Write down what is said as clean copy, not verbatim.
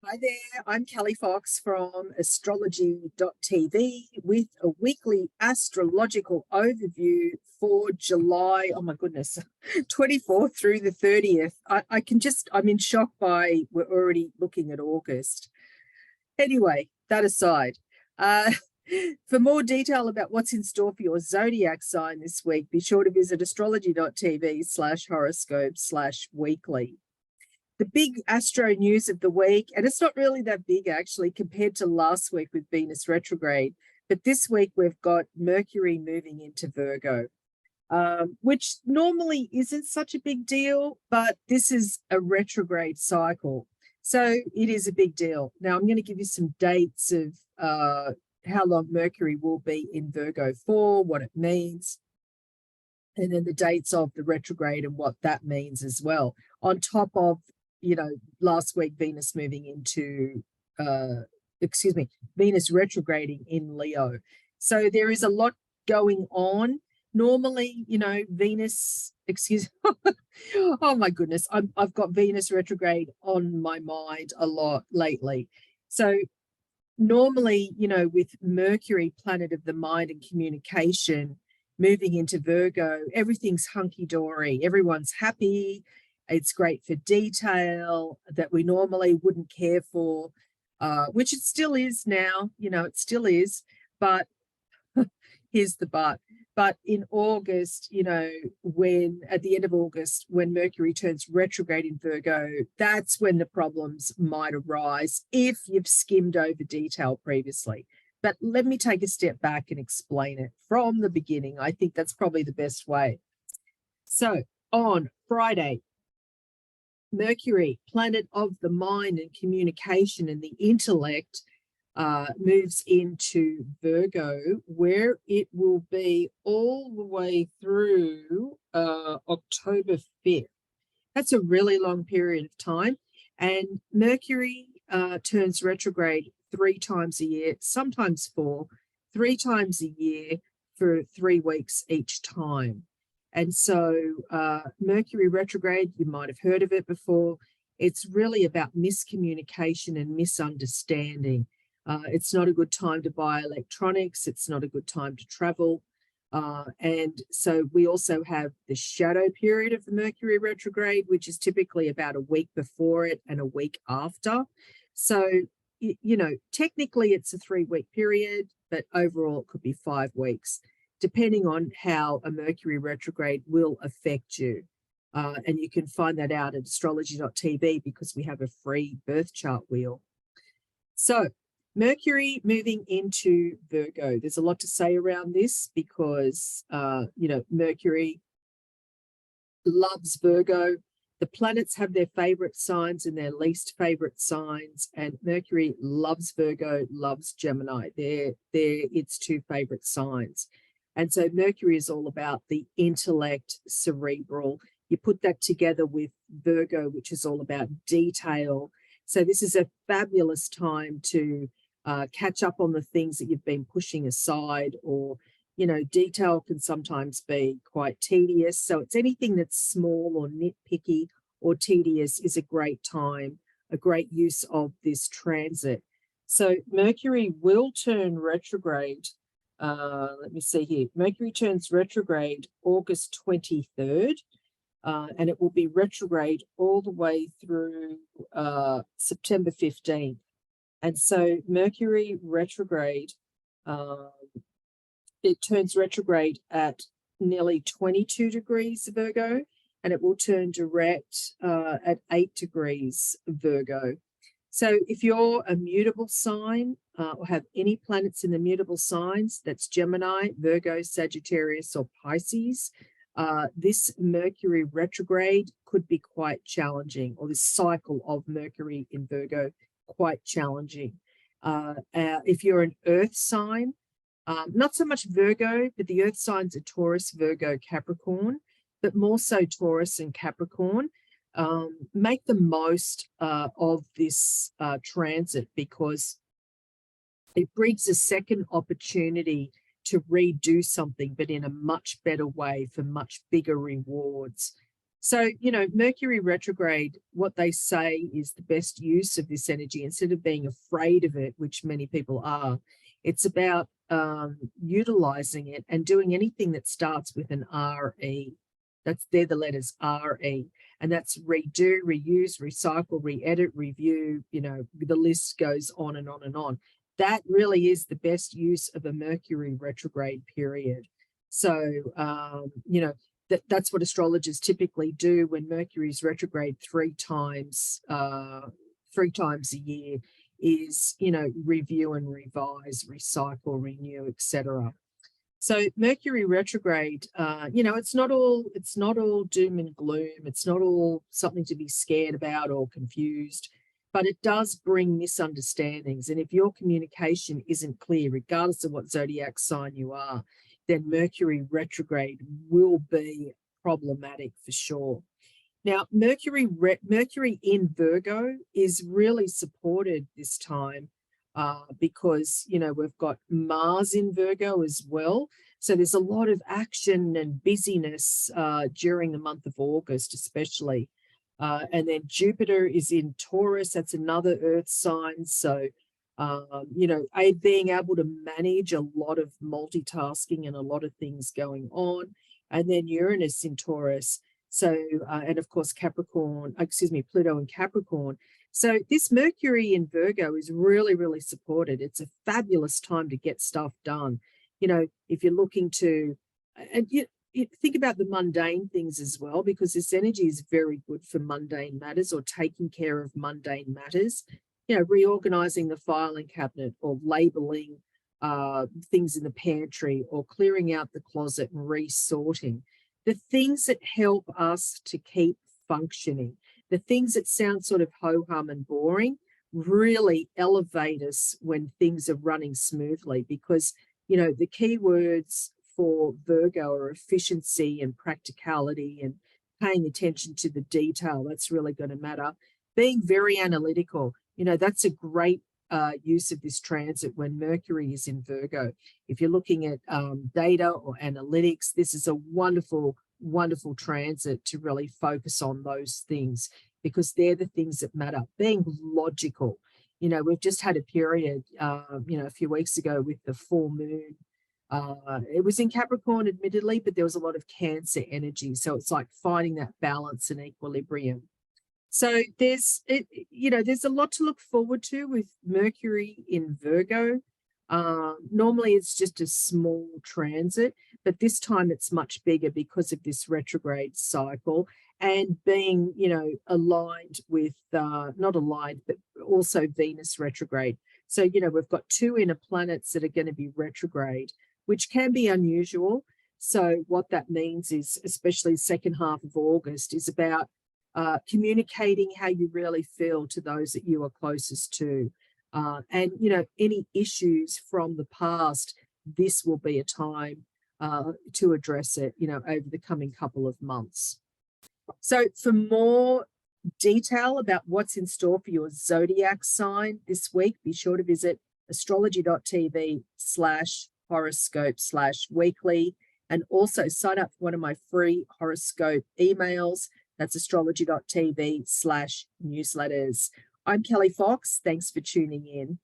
Hi there, I'm Kelli Fox from astrology.tv with a weekly astrological overview for July, oh my goodness, 24th through the 30th. I'm in shock by we're already looking at August. Anyway, that aside, for more detail about what's in store for your zodiac sign this week, be sure to visit astrology.tv/horoscope/weekly. The big astro news of the week, and it's not really that big actually compared to last week with Venus retrograde, but this week we've got Mercury moving into Virgo, which normally isn't such a big deal, but this is a retrograde cycle. So it is a big deal. Now I'm going to give you some dates of how long Mercury will be in Virgo for, what it means, and then the dates of the retrograde and what that means as well, on top of last week, Venus moving into, Venus retrograding in Leo. So there is a lot going on. Normally, Venus, oh my goodness, I've got Venus retrograde on my mind a lot lately. So normally, with Mercury, planet of the mind and communication, moving into Virgo, everything's hunky-dory. Everyone's happy. It's great for detail that we normally wouldn't care for, which it still is now, it still is, but here's the but. But in August, when at the end of August, when Mercury turns retrograde in Virgo, that's when the problems might arise if you've skimmed over detail previously. But let me take a step back and explain it from the beginning. I think that's probably the best way. So on Friday, Mercury, planet of the mind and communication and the intellect, moves into Virgo, where it will be all the way through October 5th. That's a really long period of time. And Mercury turns retrograde 3 times a year, sometimes 4, 3 times a year for 3 weeks each time. And so Mercury retrograde, you might have heard of it before. It's really about miscommunication and misunderstanding. It's not a good time to buy electronics. It's not a good time to travel. And so we also have the shadow period of the Mercury retrograde, which is typically about a week before it and a week after. So, technically it's a 3-week period, but overall it could be 5 weeks, depending on how a Mercury retrograde will affect you. And you can find that out at astrology.tv because we have a free birth chart wheel. So Mercury moving into Virgo. There's a lot to say around this because, Mercury loves Virgo. The planets have their favorite signs and their least favorite signs, and Mercury loves Virgo, loves Gemini. They're its 2 favorite signs. And so Mercury is all about the intellect, cerebral. You put that together with Virgo, which is all about detail. So this is a fabulous time to catch up on the things that you've been pushing aside, or, detail can sometimes be quite tedious. So it's anything that's small or nitpicky or tedious is a great time, a great use of this transit. So Mercury will turn retrograde. Let me see here. Mercury turns retrograde August 23rd, and it will be retrograde all the way through September 15th. And so Mercury retrograde, it turns retrograde at nearly 22 degrees Virgo, and it will turn direct at 8 degrees Virgo. So if you're a mutable sign or have any planets in the mutable signs, that's Gemini, Virgo, Sagittarius, or Pisces, this Mercury retrograde could be quite challenging, or this cycle of Mercury in Virgo, quite challenging. If you're an earth sign, not so much Virgo, but the earth signs are Taurus, Virgo, Capricorn, but more so Taurus and Capricorn. Make the most of this transit, because it brings a second opportunity to redo something, but in a much better way for much bigger rewards. So, you know, Mercury retrograde, what they say is the best use of this energy, instead of being afraid of it, which many people are, it's about utilizing it and doing anything that starts with an RE. They're the letters RE. And that's redo, reuse, recycle, re-edit, review, you know, the list goes on and on and on. That really is the best use of a Mercury retrograde period. So, you know, that's what astrologers typically do when Mercury is retrograde three times a year, is, you know, review and revise, recycle, renew, etc. So Mercury retrograde, you know, it's not all doom and gloom. It's not all something to be scared about or confused, but it does bring misunderstandings. And if your communication isn't clear, regardless of what zodiac sign you are, then Mercury retrograde will be problematic for sure. Now, Mercury in Virgo is really supported this time because, you know, we've got Mars in Virgo as well. So there's a lot of action and busyness during the month of August, especially. And then Jupiter is in Taurus. That's another earth sign. So, you know, being able to manage a lot of multitasking and a lot of things going on. And then Uranus in Taurus. So, and of course, Pluto in Capricorn. So this Mercury in Virgo is really, really supported. It's a fabulous time to get stuff done. You know, if you're looking to, and you think about the mundane things as well, because this energy is very good for mundane matters or taking care of mundane matters. You know, reorganizing the filing cabinet or labeling things in the pantry or clearing out the closet and resorting. The things that help us to keep functioning, the things that sound sort of ho-hum and boring, really elevate us when things are running smoothly, because, you know, the key words for Virgo are efficiency and practicality and paying attention to the detail. That's really going to matter. Being very analytical, you know, that's a great use of this transit when Mercury is in Virgo. If you're looking at data or analytics, this is a wonderful, wonderful transit to really focus on those things, because they're the things that matter. Being logical. You know, we've just had a period, you know, a few weeks ago with the full moon. It was in Capricorn, admittedly, but there was a lot of Cancer energy. So it's like finding that balance and equilibrium. So there's a lot to look forward to with Mercury in Virgo. Normally it's just a small transit, but this time it's much bigger because of this retrograde cycle and being, you know, aligned with, not aligned, but also Venus retrograde. So, you know, we've got two inner planets that are going to be retrograde, which can be unusual. So what that means is, especially second half of August, is about communicating how you really feel to those that you are closest to. And, you know, any issues from the past, this will be a time to address it, you know, over the coming couple of months. So for more detail about what's in store for your zodiac sign this week, be sure to visit astrology.tv/horoscope/weekly, and also sign up for one of my free horoscope emails. That's astrology.tv/newsletters. I'm Kelli Fox. Thanks for tuning in.